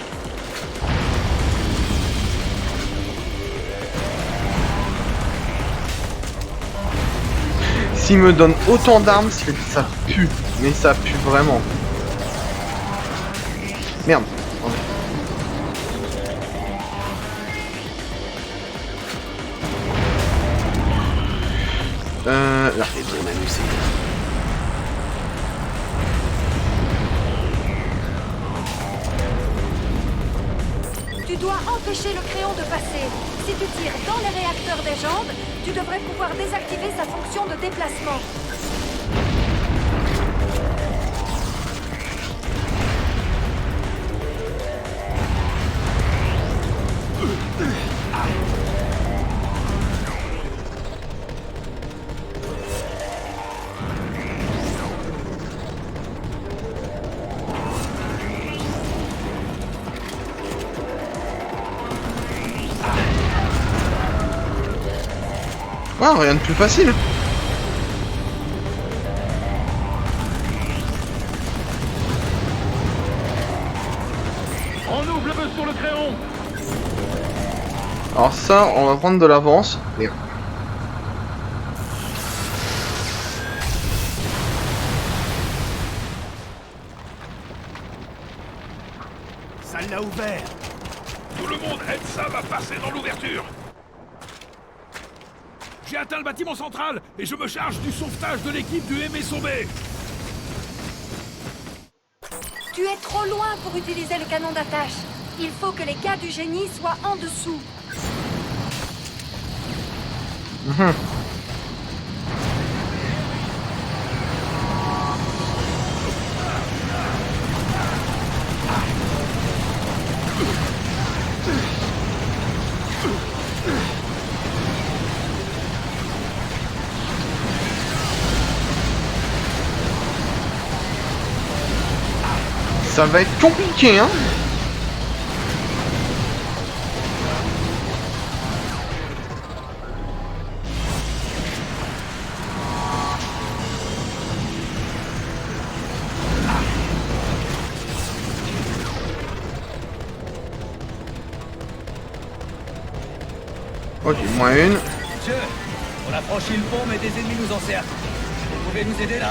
S'il me donne autant d'armes, c'est que ça pue. Mais ça pue vraiment. Merde. Là. Je vais bien m'amuser. Tu dois empêcher le crayon de passer. Si tu tires dans les réacteurs des jambes, tu devrais pouvoir désactiver sa fonction de déplacement. Ah, rien de plus facile. On ouvre le feu sur le crayon. Alors ça, on va prendre de l'avance. Et... Ça l'a ouvert. Tout le monde aide Sam à passer dans l'ouverture. J'ai atteint le bâtiment central et je me charge du sauvetage de l'équipe du MSOB. Tu Tu es trop loin pour utiliser le canon d'attache. Il faut que les gars du génie soient en dessous. Ça va être compliqué, hein. Ok, moins une. Monsieur, on a franchi le pont, mais des ennemis nous encerclent. Vous pouvez nous aider là?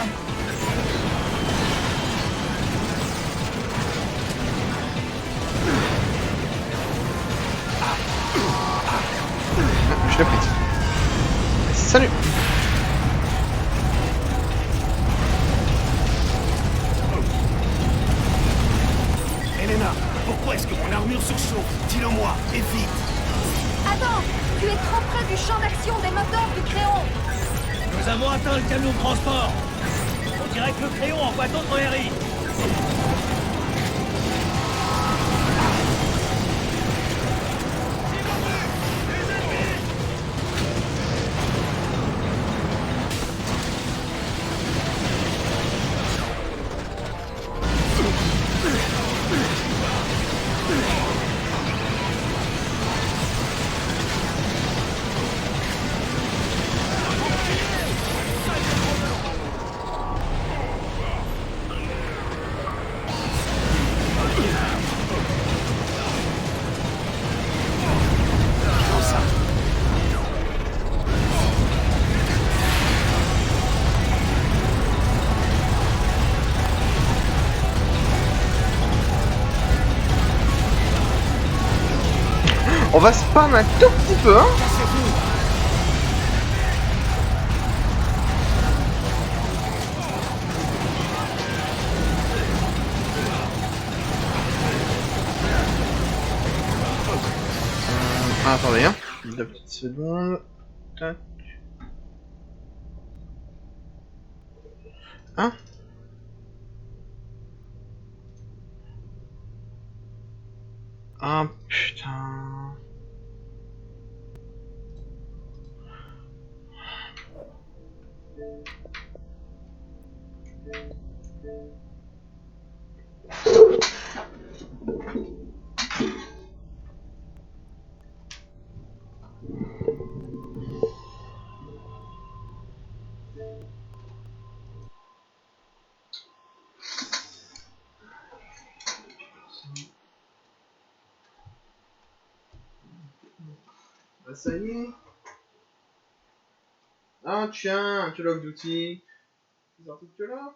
Je l'ai pris. Salut. Elena, pourquoi est-ce que mon armure surchauffe? Dis-le-moi, et vite. Attends, tu es trop près du champ d'action des moteurs du crayon. Nous avons atteint le camion de transport. On dirait que le crayon envoie d'autres RI. On va spam un tout petit peu, hein. Attendez, hein. 2 petites secondes. Tac. Hein? Ah putain. Bah ça y est. Ah tiens, un Call of Duty. C'est sorti que là.